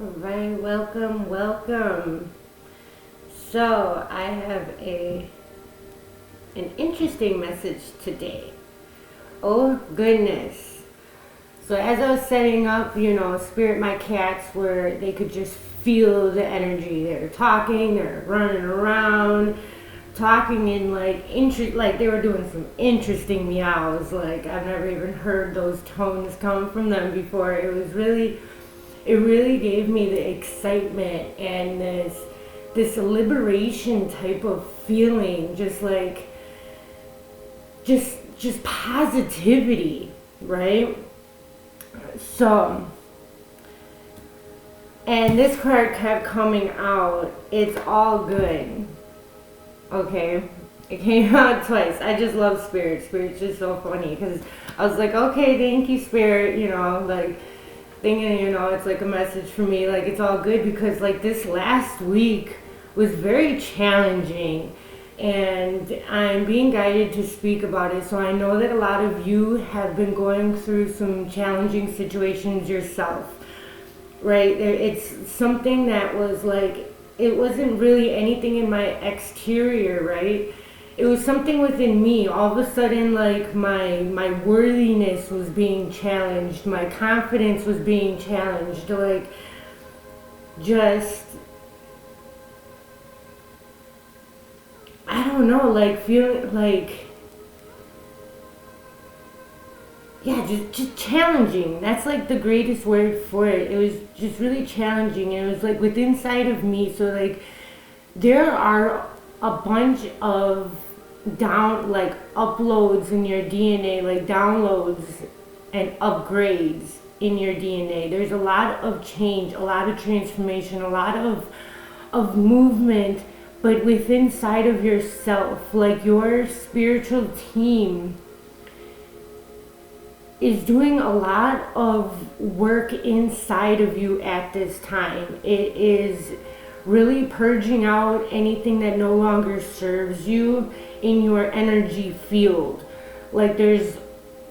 Alright, welcome. So I have an interesting message today. Oh goodness. So as I was setting up, Spirit my cats where they could just feel the energy. They're talking, they're running around, talking in like they were doing some interesting meows. Like I've never even heard those tones come from them before. It really gave me the excitement and this liberation type of feeling, just positivity, right? So, and this card kept coming out. It's all good. Okay, it came out twice. I just love Spirit. Spirit's just so funny because I was like, okay, thank you, Spirit. Thinking, it's like a message for me. Like it's all good because like this last week was very challenging, and I'm being guided to speak about it. So I know that a lot of you have been going through some challenging situations yourself, right? It's something that was like, it wasn't really anything in my exterior, right? It was something within me. All of a sudden, like my worthiness was being challenged, my confidence was being challenged, like just I don't know, like feeling like, yeah, just challenging. That's like the greatest word for it. It was just really challenging. It was like within inside of me. So like there are a bunch of uploads in your DNA, like downloads and upgrades in your DNA. There's a lot of change, a lot of transformation, a lot of movement, but within inside of yourself. Like your spiritual team is doing a lot of work inside of you at this time. It is really purging out anything that no longer serves you in your energy field. Like there's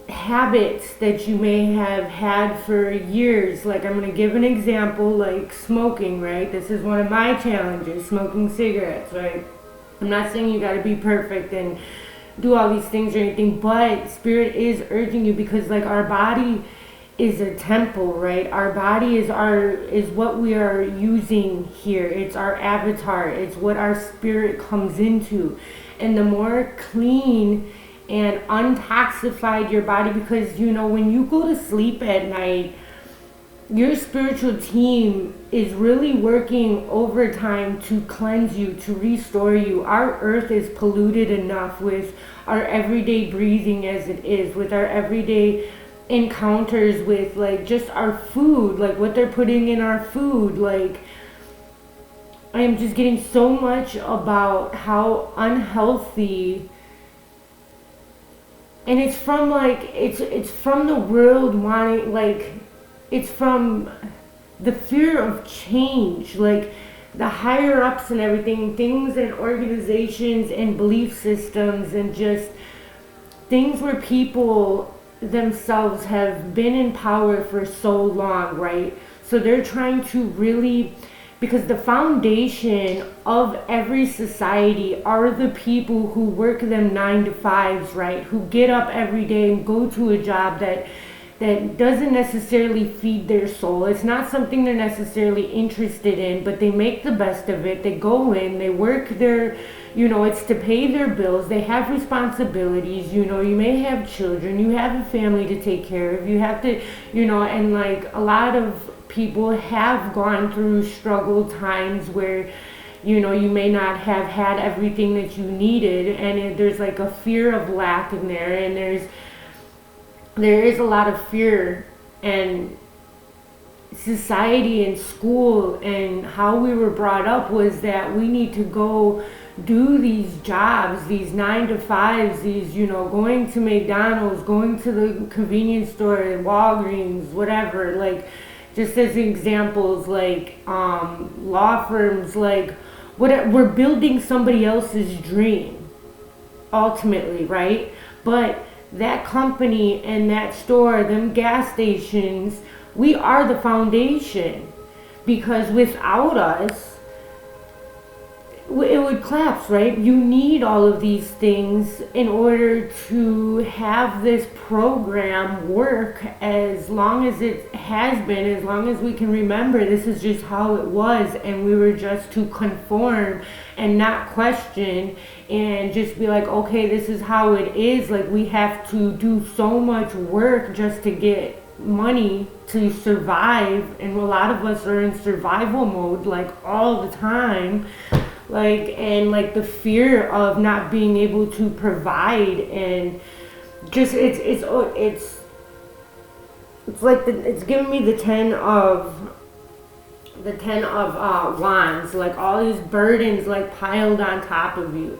habits that you may have had for years. Like I'm going to give an example, like smoking, right? This is one of my challenges, smoking cigarettes, right? I'm not saying you got to be perfect and do all these things or anything, but Spirit is urging you because like our body is a temple, right? Our body is what we are using here. It's our avatar. It's what our spirit comes into. And the more clean and untoxified your body, because when you go to sleep at night, your spiritual team is really working overtime to cleanse you, to restore you. Our earth is polluted enough with our everyday breathing as it is, with our everyday encounters with like just our food, like what they're putting in our food. Like I am just getting so much about how unhealthy, and it's from like it's from the world wanting, like it's from the fear of change, like the higher ups and everything, things and organizations and belief systems and just things where people themselves have been in power for so long, right? So they're trying to really, because the foundation of every society are the people who work them 9 to 5s, right? Who get up every day and go to a job that doesn't necessarily feed their soul. It's not something they're necessarily interested in, but they make the best of it. They go in, they work their, it's to pay their bills. They have responsibilities. You may have children, you have a family to take care of. You have to, and like a lot of people have gone through struggle times where, you may not have had everything that you needed, and there's like a fear of lack in there, and there is a lot of fear, and society and school and how we were brought up was that we need to go do these jobs, these 9 to 5s, these, going to McDonald's, going to the convenience store, Walgreens, whatever, like just as examples, like law firms, like we're building somebody else's dream ultimately, right? But that company and that store, them gas stations, we are the foundation. because without us, it would collapse, right? You need all of these things in order to have this program work as long as it has been, as long as we can remember this is just how it was, and we were just to conform and not question and just be like, okay, this is how it is. Like, we have to do so much work just to get money to survive, and a lot of us are in survival mode like all the time, like, and like the fear of not being able to provide, and just it's like it's giving me the 10 of wands, like all these burdens like piled on top of you,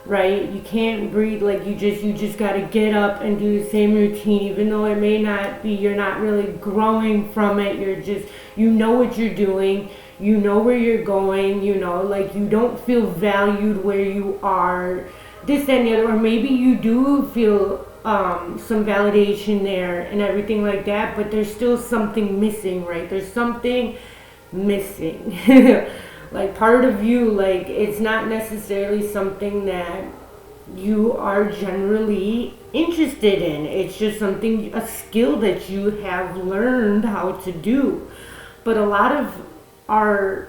right? You can't breathe, like you just got to get up and do the same routine, even though it may not be, you're not really growing from it. You're just, you know what you're doing, you know where you're going, you know, like you don't feel valued where you are, this, that, and the other, or maybe you do feel some validation there and everything like that, but there's still something missing, right? There's something missing. Like part of you, like it's not necessarily something that you are generally interested in. It's just something, a skill that you have learned how to do. But a lot of our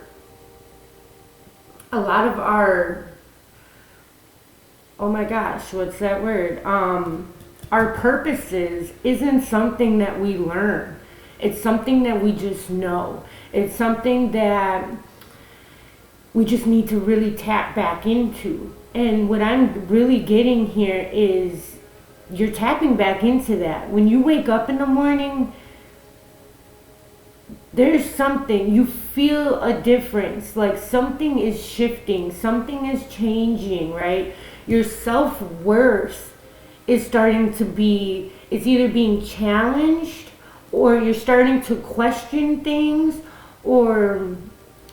oh my gosh, what's that word? Our purposes isn't something that we learn. It's something that we just know. It's something that we just need to really tap back into. And what I'm really getting here is you're tapping back into that. When you wake up in the morning, there's something, you feel a difference, like something is shifting, something is changing, right? Your self-worth is starting to be, it's either being challenged, or you're starting to question things, or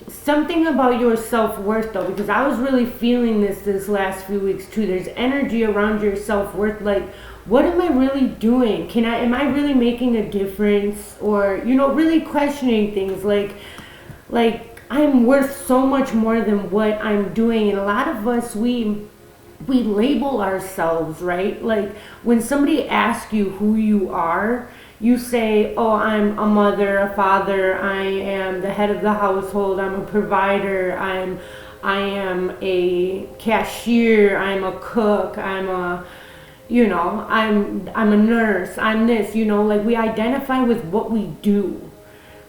something about your self-worth though, because I was really feeling this last few weeks too. There's energy around your self-worth, like, what am I really doing? Am I really making a difference? Or, you know, really questioning things like I'm worth so much more than what I'm doing. And a lot of us, we label ourselves, right? Like when somebody asks you who you are, you say, oh, I'm a mother, a father, I am the head of the household, I'm a provider, I am a cashier, I'm a cook, I'm a, you know, I'm a nurse, I'm this, you know, like we identify with what we do,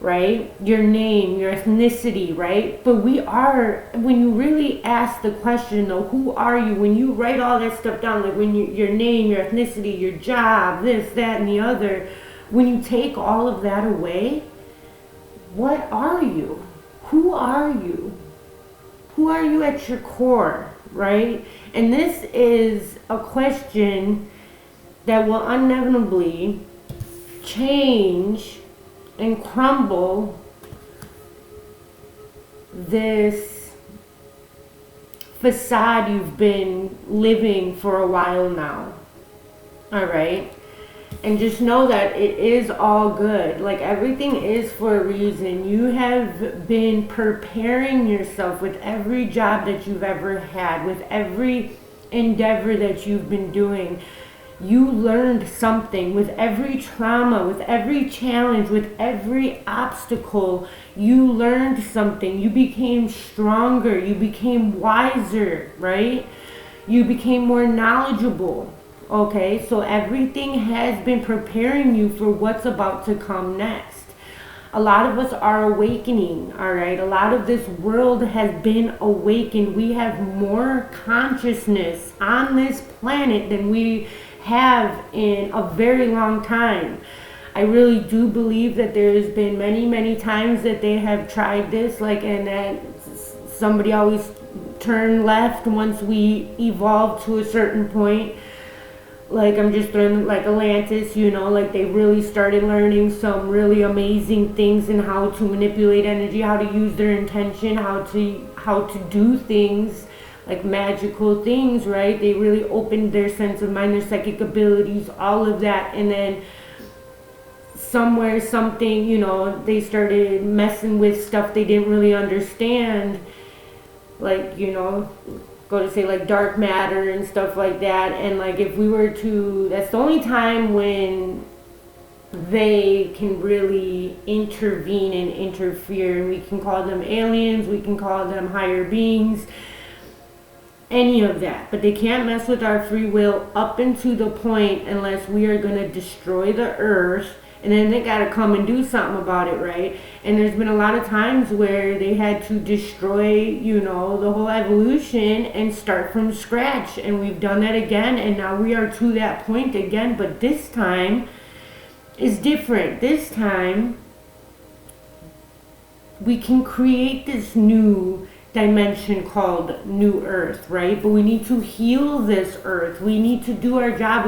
right? Your name, your ethnicity, right? But we are, when you really ask the question though, who are you? When you write all that stuff down, like when your name, your ethnicity, your job, this, that, and the other, when you take all of that away, what are you? Who are you? Who are you at your core, right? And this is a question that will inevitably change and crumble this facade you've been living for a while now. All right? And just know that it is all good. Like everything is for a reason. You have been preparing yourself with every job that you've ever had, with every endeavor that you've been doing. You learned something with every trauma, with every challenge, with every obstacle. You learned something. You became stronger. You became wiser, right? You became more knowledgeable. Okay, so everything has been preparing you for what's about to come next. A lot of us are awakening, all right? A lot of this world has been awakened. We have more consciousness on this planet than we have in a very long time. I really do believe that there's been many, many times that they have tried this, like, and that somebody always turned left once we evolved to a certain point. Like, I'm just throwing, like, Atlantis, you know, like, they really started learning some really amazing things in how to manipulate energy, how to use their intention, how to do things, like, magical things, right? They really opened their sense of mind, their psychic abilities, all of that, and then somewhere something, they started messing with stuff they didn't really understand, like, go to say like dark matter and stuff like that. And like if we were to, that's the only time when they can really intervene and interfere. We can call them aliens, we can call them higher beings, any of that, but they can't mess with our free will up until the point unless we are going to destroy the earth, and then they got to come and do something about it, right? And there's been a lot of times where they had to destroy, the whole evolution and start from scratch, and we've done that again, and now we are to that point again. But this time is different. This time we can create this new dimension called New Earth, right? But we need to heal this earth. We need to do our job.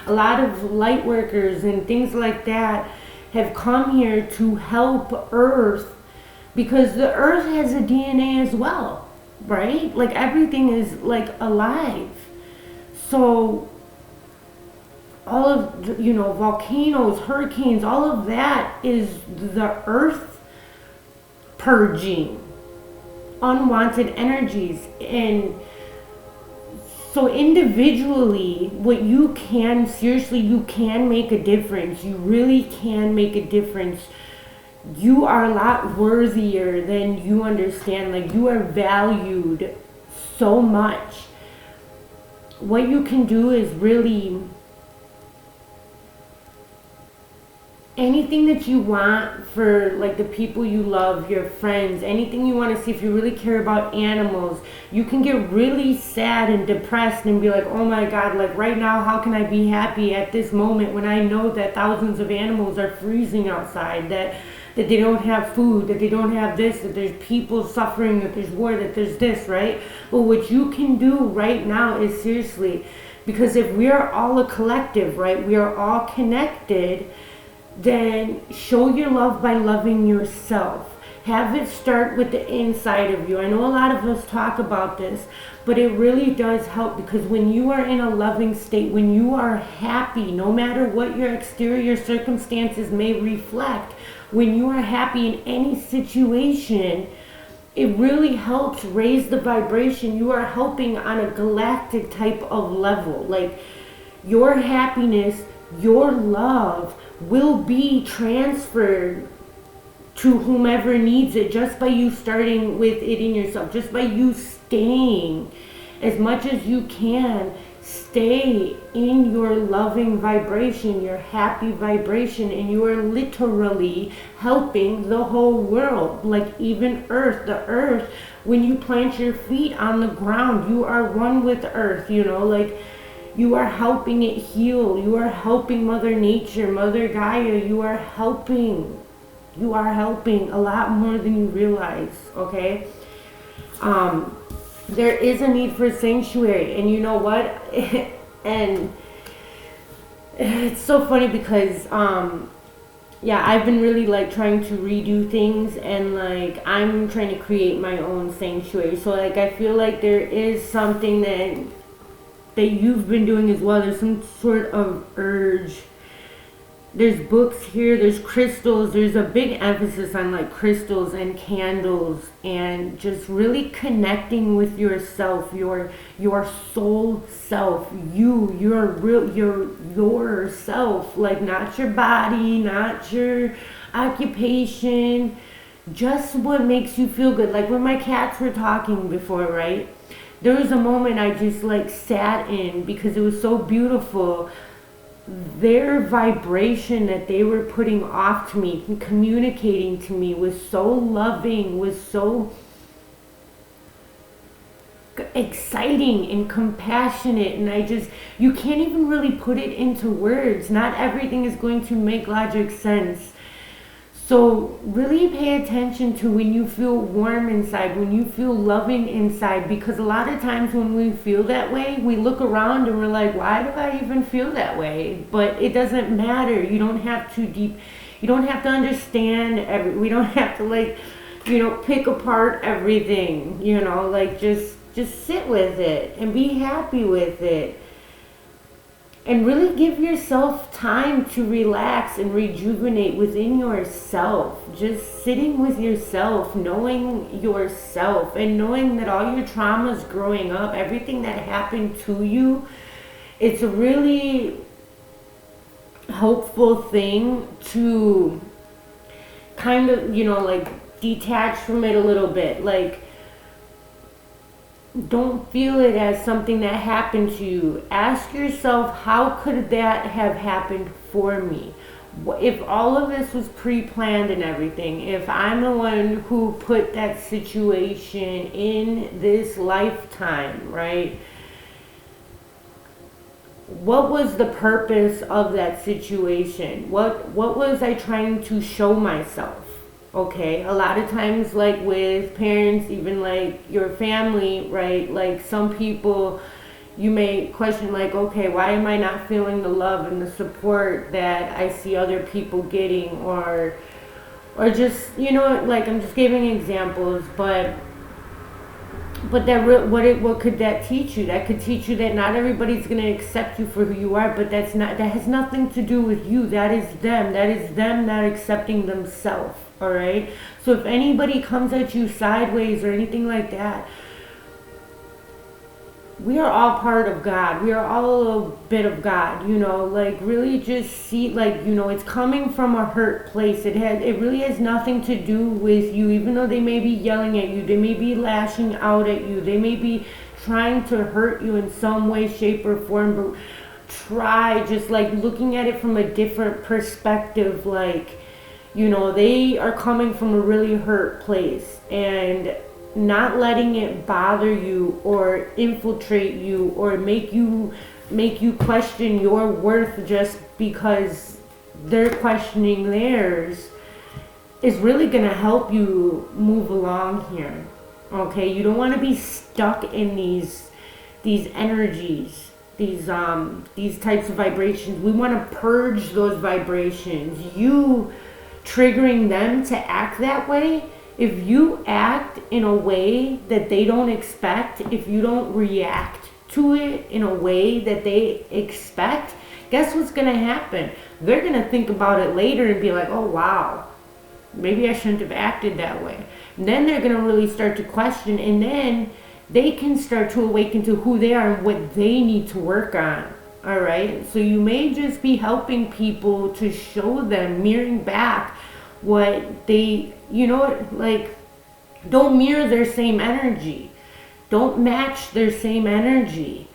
A lot of light workers and things like that have come here to help Earth, because the Earth has a DNA as well, right? Like everything is like alive. So all of, volcanoes, hurricanes, all of that is the Earth purging unwanted energies. And so individually, what you can, seriously, you can make a difference. You really can make a difference. You are a lot worthier than you understand. Like, you are valued so much. What you can do is really anything that you want for like the people you love, your friends, anything you want to see. If you really care about animals, you can get really sad and depressed and be like, oh my God, like right now, how can I be happy at this moment when I know that thousands of animals are freezing outside, that they don't have food, that they don't have this, that there's people suffering, that there's war, that there's this, right? But what you can do right now is seriously, because if we are all a collective, right, we are all connected, then show your love by loving yourself. Have it start with the inside of you. I know a lot of us talk about this, but it really does help, because when you are in a loving state, when you are happy, no matter what your exterior circumstances may reflect, when you are happy in any situation, it really helps raise the vibration. You are helping on a galactic type of level. Like, your happiness, your love will be transferred to whomever needs it, just by you starting with it in yourself, just by you staying as much as you can. Stay in your loving vibration, your happy vibration, and you are literally helping the whole world. Like even Earth, the Earth, when you plant your feet on the ground, you are one with Earth, like you are helping it heal. You are helping Mother Nature, Mother Gaia. You are helping a lot more than you realize, okay? There is a need for sanctuary, and you know what? And it's so funny because, I've been really like trying to redo things, and like I'm trying to create my own sanctuary. So like I feel like there is something that you've been doing as well. There's some sort of urge. There's books here, there's crystals, there's a big emphasis on like crystals and candles, and just really connecting with yourself, your soul self, your real yourself, like not your body, not your occupation, just what makes you feel good. Like when my cats were talking before, right? There was a moment I just like sat in because it was so beautiful. Their vibration that they were putting off to me and communicating to me was so loving, was so exciting and compassionate, and you can't even really put it into words. Not everything is going to make logic sense. So really pay attention to when you feel warm inside, when you feel loving inside, because a lot of times when we feel that way, we look around and we're like, why do I even feel that way? But it doesn't matter. You don't have to you don't have to understand we don't have to pick apart everything, like just sit with it and be happy with it. and really give yourself time to relax and rejuvenate within yourself. Just sitting with yourself, knowing yourself, and knowing that all your traumas growing up, everything that happened to you, it's a really helpful thing to kind of, like detach from it a little bit. Like, don't feel it as something that happened to you. Ask yourself, how could that have happened for me? If all of this was pre-planned and everything, if I'm the one who put that situation in this lifetime, right? What was the purpose of that situation? What was I trying to show myself? Okay, a lot of times, like with parents, even like your family, right? Like some people, you may question, like, okay, why am I not feeling the love and the support that I see other people getting, or just, like, I'm just giving examples, but what could that teach you? That could teach you that not everybody's going to accept you for who you are, but that has nothing to do with you. That is them not accepting themselves. All right. So if anybody comes at you sideways or anything like that, we are all part of God. We are all a little bit of God, like really just see, like, it's coming from a hurt place. It really has nothing to do with you, even though they may be yelling at you, they may be lashing out at you, they may be trying to hurt you in some way, shape, or form, but try just like looking at it from a different perspective, like, they are coming from a really hurt place, and not letting it bother you or infiltrate you or make you question your worth just because they're questioning theirs is really going to help you move along here. Okay, you don't want to be stuck in these energies, these types of vibrations. We want to purge those vibrations. You triggering them to act that way, if you act in a way that they don't expect, if you don't react to it in a way that they expect, guess what's going to happen? They're going to think about it later and be like, oh wow, maybe I shouldn't have acted that way. And then they're going to really start to question, and then they can start to awaken to who they are and what they need to work on. All right, so you may just be helping people to show them, mirroring back what they, like, don't mirror their same energy. Don't match their same energy.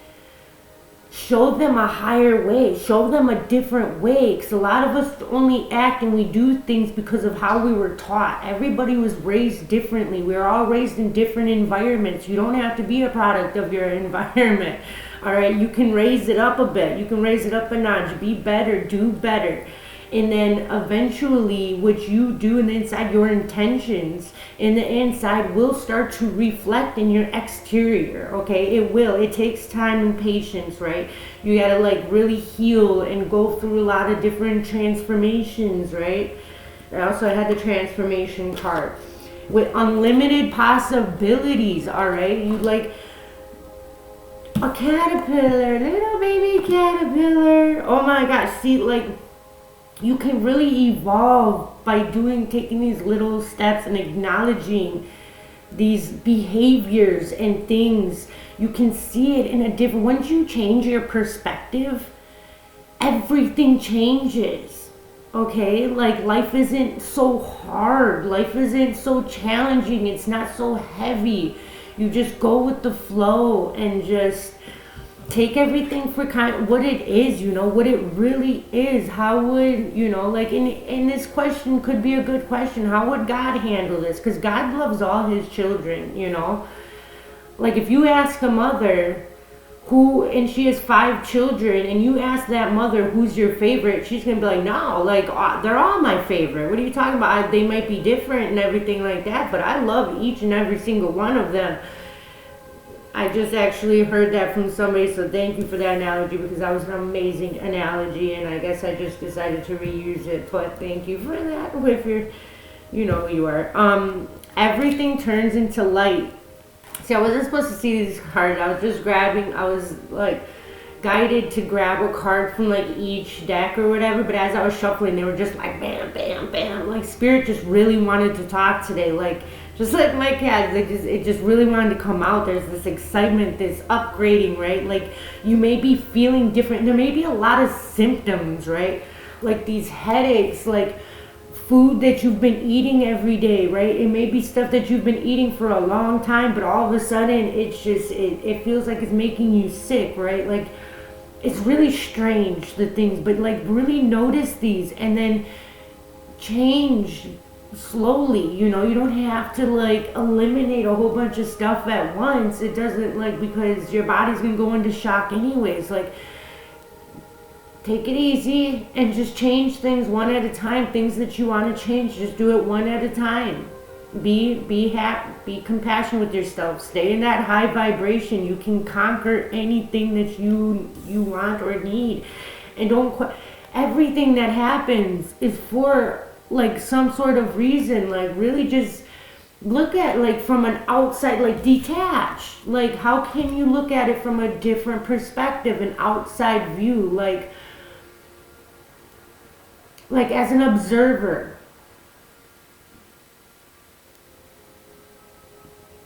Show them a higher way. Show them a different way. Because a lot of us only act and we do things because of how we were taught. Everybody was raised differently. We are all raised in different environments. You don't have to be a product of your environment. All right, you can raise it up a bit. You can raise it up a notch. Be better. Do better. And then eventually what you do in the inside, your intentions in the inside will start to reflect in your exterior. Okay, it will. It takes time and patience, right? You gotta like really heal and go through a lot of different transformations, right? I also had the transformation card with unlimited possibilities. All right, you like a caterpillar, little baby caterpillar. Oh my gosh, see, like, you can really evolve by taking these little steps and acknowledging these behaviors and things. You can see it in a different, once you change your perspective, everything changes. Okay, like life isn't so hard, life isn't so challenging, it's not so heavy. You just go with the flow and just take everything for what it is, what it really is. How would, like, and this question could be a good question. How would God handle this? Because God loves all his children, Like if you ask a mother and she has 5 children, and you ask that mother who's your favorite, she's going to be like, no, like, they're all my favorite. What are you talking about? They might be different and everything like that, but I love each and every single one of them. I just actually heard that from somebody, so thank you for that analogy, because that was an amazing analogy, and I guess I just decided to reuse it, but thank you for that. If you're, who you are. Everything turns into light. See, I wasn't supposed to see these cards. I was just grabbing, I was like guided to grab a card from like each deck or whatever, but as I was shuffling, they were just like bam, bam, bam. Like Spirit just really wanted to talk today, like just like my cat, like it just really wanted to come out. There's this excitement, this upgrading, right? Like you may be feeling different. There may be a lot of symptoms, right? Like these headaches, like food that you've been eating every day, right? It may be stuff that you've been eating for a long time, but all of a sudden it's just it feels like it's making you sick, right? Like it's really strange, the things, but like really notice these and then change slowly. You know, you don't have to like eliminate a whole bunch of stuff at once. It doesn't, like, because your body's gonna go into shock anyways. Like, take it easy and just change things one at a time. Things that you want to change, just do it one at a time. Be happy, be compassionate with yourself. Stay in that high vibration. You can conquer anything that you want or need. And don't everything that happens is for like some sort of reason. Like really just look at like from an outside, like detach. Like how can you look at it from a different perspective, an outside view, like as an observer.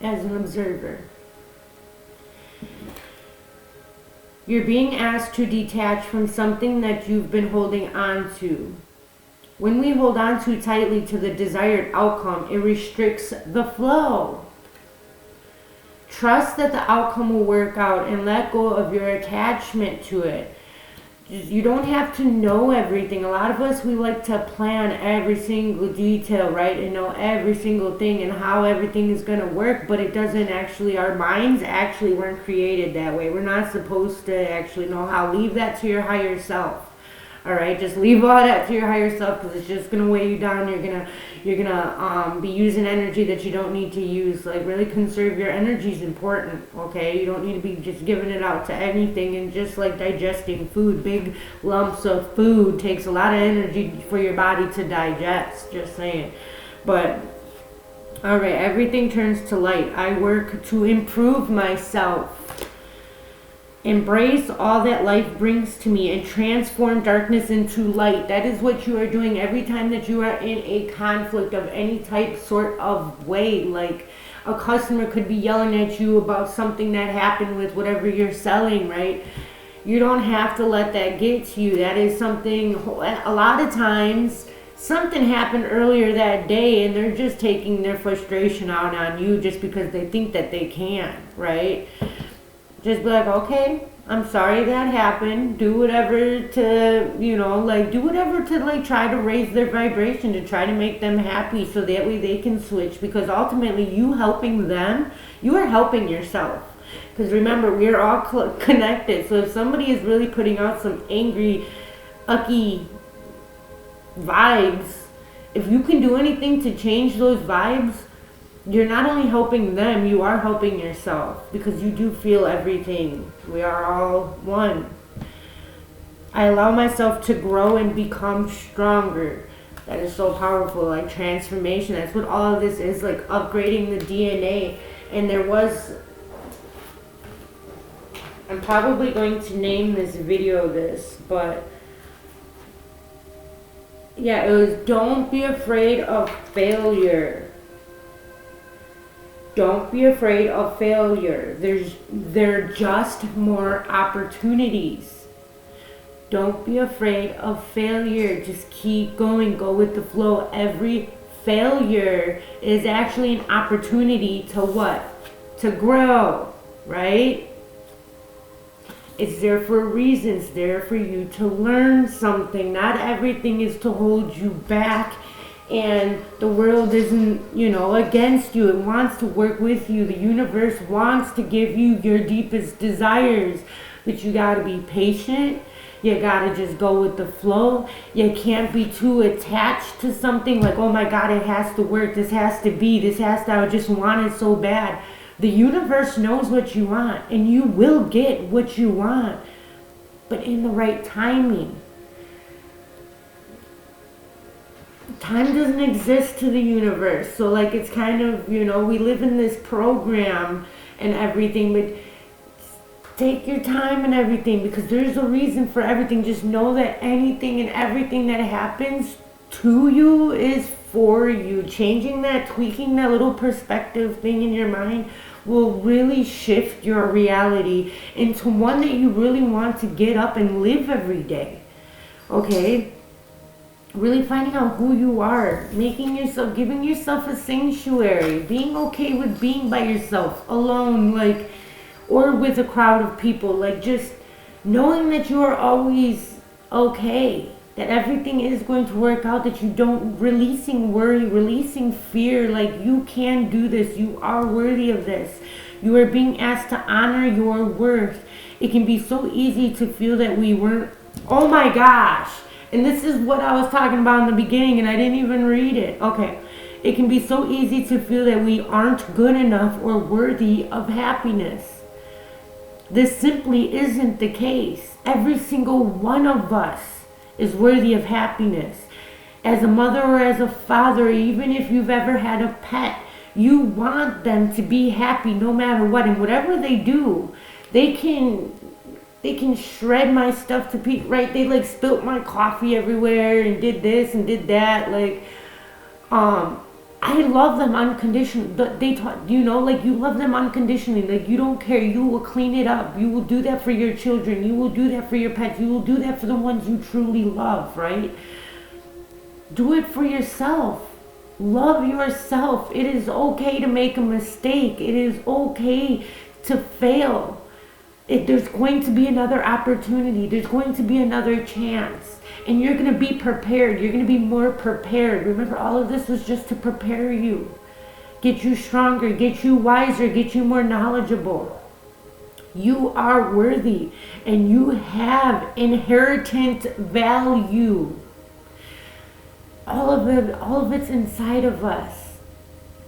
As an observer. You're being asked to detach from something that you've been holding on to. When we hold on too tightly to the desired outcome, it restricts the flow. Trust that the outcome will work out and let go of your attachment to it. You don't have to know everything. A lot of us, we like to plan every single detail, right? And know every single thing and how everything is going to work, but it doesn't actually, our minds actually weren't created that way. We're not supposed to actually know how. Leave that to your higher self. All right, just leave all that to your higher self, because it's just gonna weigh you down. You're gonna be using energy that you don't need to use. Like really conserve your energy is important. Okay, you don't need to be just giving it out to anything. And just like digesting food, big lumps of food takes a lot of energy for your body to digest. Just saying. But all right, everything turns to light. I work to improve myself. Embrace all that life brings to me and transform darkness into light. That is what you are doing every time that you are in a conflict of any type, sort of way. Like a customer could be yelling at you about something that happened with whatever you're selling, right? You don't have to let that get to you. That is something, a lot of times, something happened earlier that day and they're just taking their frustration out on you just because they think that they can, right? Just be like, okay, I'm sorry that happened. Do whatever to, do whatever to like try to raise their vibration, to try to make them happy so that way they can switch. Because ultimately you helping them, you are helping yourself. Because remember, we're all connected. So if somebody is really putting out some angry, ucky vibes, if you can do anything to change those vibes, you're not only helping them, you are helping yourself, because you do feel everything. We are all one. I allow myself to grow and become stronger. That is so powerful, like transformation. That's what all of this is, like upgrading the DNA. And there was, I'm probably going to name this video this, but yeah, it was don't be afraid of failure. Don't be afraid of failure. There are just more opportunities. Don't be afraid of failure. Just keep going. Go with the flow. Every failure is actually an opportunity to what? To grow, right? It's there for a reason. It's there for you to learn something. Not everything is to hold you back. And the world isn't, against you. It wants to work with you. The universe wants to give you your deepest desires. But you got to be patient. You got to just go with the flow. You can't be too attached to something like, oh my God, it has to work. This has to be. This has to, I just want it so bad. The universe knows what you want. And you will get what you want. But in the right timing. Time doesn't exist to the universe. So like it's kind of, we live in this program and everything, but take your time and everything, because there's a reason for everything. Just know that anything and everything that happens to you is for you. Changing that, tweaking that little perspective thing in your mind will really shift your reality into one that you really want to get up and live every day. Okay? Really finding out who you are, making yourself, giving yourself a sanctuary, being okay with being by yourself, alone, like, or with a crowd of people, like, just knowing that you are always okay, that everything is going to work out, that you don't, releasing worry, releasing fear, like, you can do this, you are worthy of this, you are being asked to honor your worth. It can be so easy to feel that we weren't, oh my gosh, and this is what I was talking about in the beginning, and I didn't even read it. Okay. It can be so easy to feel that we aren't good enough or worthy of happiness. This simply isn't the case. Every single one of us is worthy of happiness. As a mother or as a father, even if you've ever had a pet, you want them to be happy no matter what. And whatever they do, they can shred my stuff to pieces, right? They like spilt my coffee everywhere and did this and did that. Like, I love them unconditionally. They taught, you know, like, you love them unconditionally. Like, you don't care. You will clean it up. You will do that for your children. You will do that for your pets. You will do that for the ones you truly love, right? Do it for yourself. Love yourself. It is okay to make a mistake. It is okay to fail. There's going to be another opportunity. There's going to be another chance. And you're going to be prepared. You're going to be more prepared. Remember, all of this was just to prepare you. Get you stronger. Get you wiser. Get you more knowledgeable. You are worthy. And you have inherent value. All of it's inside of us.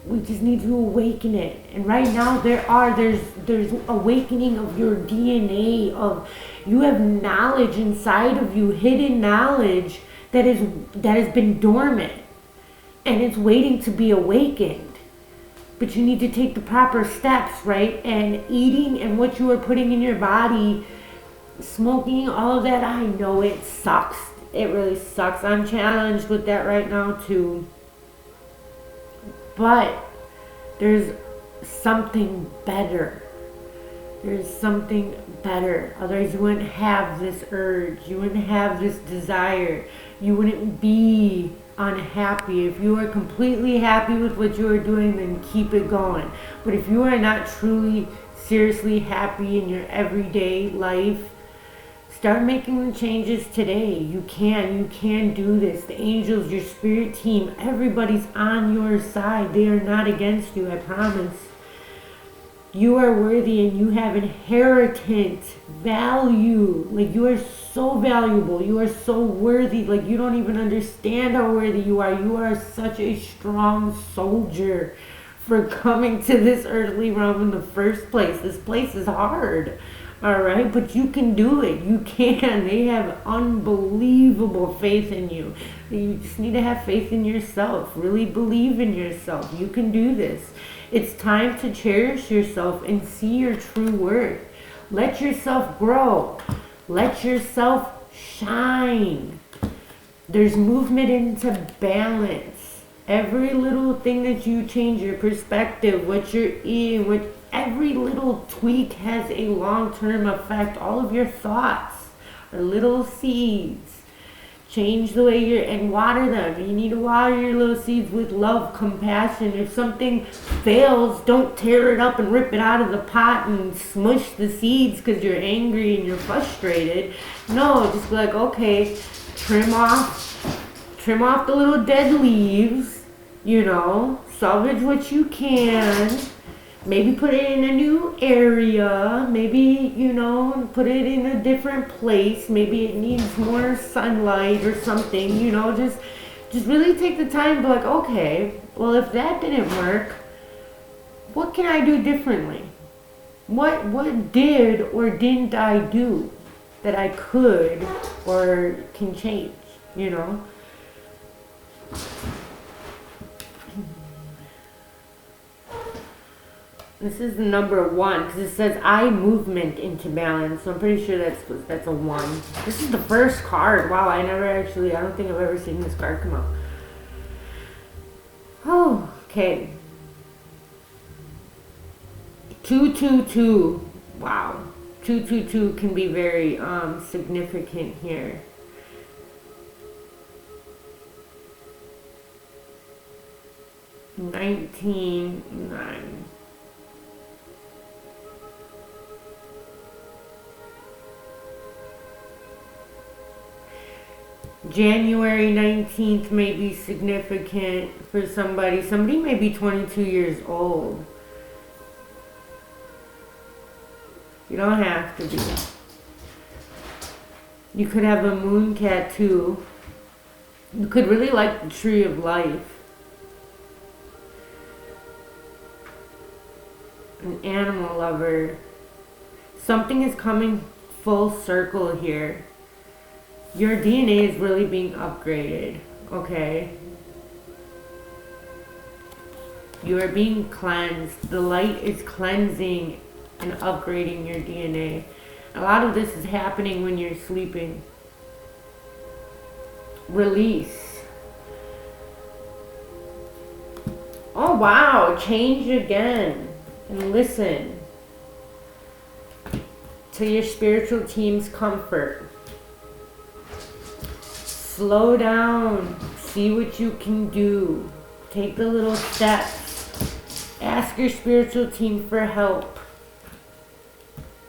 We just need to awaken it. And right now there's awakening of your DNA, of you have knowledge inside of you, hidden knowledge that has been dormant and it's waiting to be awakened. But you need to take the proper steps, right? And eating and what you are putting in your body, smoking, all of that, I know it sucks. It really sucks. I'm challenged with that right now too. But there's something better. There's something better. Otherwise you wouldn't have this urge. You wouldn't have this desire. You wouldn't be unhappy. If you are completely happy with what you are doing, then keep it going. But if you are not truly, seriously happy in your everyday life, start making the changes today. You can do this. The angels, your spirit team, everybody's on your side. They are not against you, I promise. You are worthy and you have inherent value. Like, you are so valuable. You are so worthy. Like, you don't even understand how worthy you are. You are such a strong soldier for coming to this earthly realm in the first place. This place is hard. All right, but you can do it. You can. They have unbelievable faith in you. You just need to have faith in yourself. Really believe in yourself. You can do this. It's time to cherish yourself and see your true worth. Let yourself grow. Let yourself shine. There's movement into balance. Every little thing that you change, your perspective, what you're eating, every little tweak has a long-term effect. All of your thoughts are little seeds. Change the way and water them. You need to water your little seeds with love, compassion. If something fails, don't tear it up and rip it out of the pot and smush the seeds because you're angry and you're frustrated. No, just be like, okay, trim off the little dead leaves, salvage what you can. Maybe put it in a new area. Maybe, put it in a different place. Maybe it needs more sunlight or something, just really take the time to be like, okay, well, if that didn't work, what can I do differently? What did or didn't I do that I could or can change, This is the number 1 because it says eye movement into balance. So I'm pretty sure that's a 1. This is the first card. Wow, I don't think I've ever seen this card come out. Oh, okay. 222. Wow. 222 can be very significant here. Nineteen nine. January 19th may be significant for somebody. Somebody may be 22 years old. You don't have to be. You could have a moon tattoo. You could really like the tree of life. An animal lover. Something is coming full circle here. Your DNA is really being upgraded, okay? You are being cleansed. The light is cleansing and upgrading your DNA. A lot of this is happening when you're sleeping. Release. Oh wow, change again. And listen to your spiritual team's comfort. Slow down. See what you can do. Take the little steps. Ask your spiritual team for help.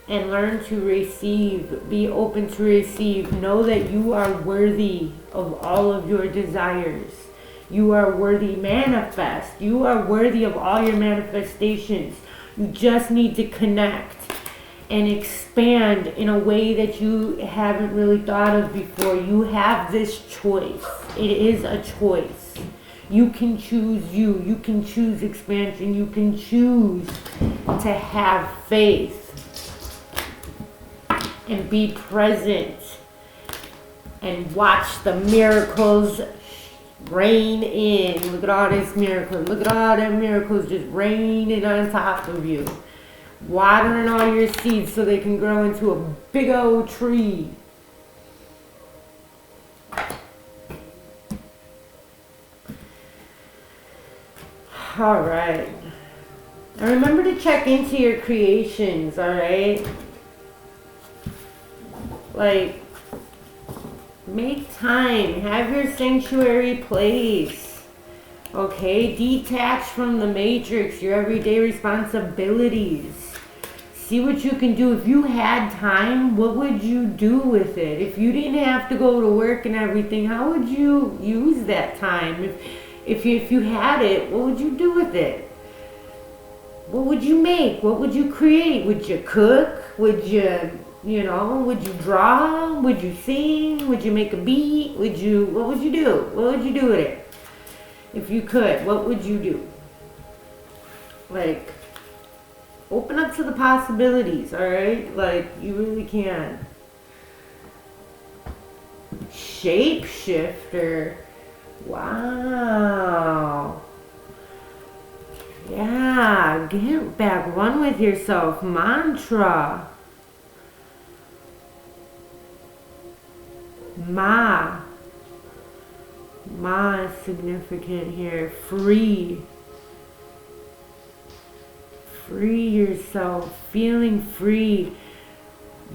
And learn to receive. Be open to receive. Know that you are worthy of all of your desires. You are worthy. Manifest. You are worthy of all your manifestations. You just need to connect and expand in a way that you haven't really thought of before. You have this choice. It is a choice. You can choose you. You can choose expansion. You can choose to have faith and be present and watch the miracles rain in. Look at all this miracles. Look at all them miracles just raining on top of you. Watering all your seeds so they can grow into a big old tree. All right. And remember to check into your creations, all right? Like, make time. Have your sanctuary place. Okay? Detach from the matrix, your everyday responsibilities. See what you can do. If you had time, what would you do with it? If you didn't have to go to work and everything, how would you use that time? If you had it, what would you do with it? What would you make? What would you create? Would you cook? Would you draw? Would you sing? Would you make a beat? What would you do? What would you do with it? If you could, what would you do? Like, open up to the possibilities, all right? Like, you really can. Shapeshifter. Wow. Yeah, get back, run with yourself. Mantra. Ma is significant here. Free yourself, feeling free.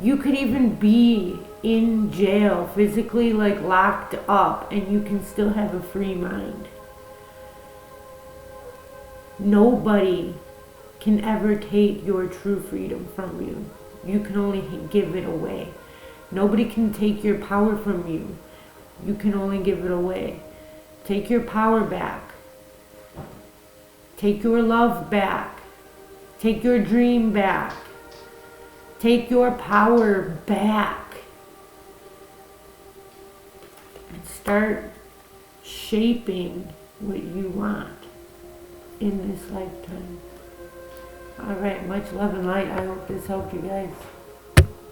You could even be in jail, physically like locked up, and you can still have a free mind. Nobody can ever take your true freedom from you. You can only give it away. Nobody can take your power from you. You can only give it away. Take your power back. Take your love back. Take your dream back. Take your power back. And start shaping what you want in this lifetime. All right, much love and light. I hope this helped you guys.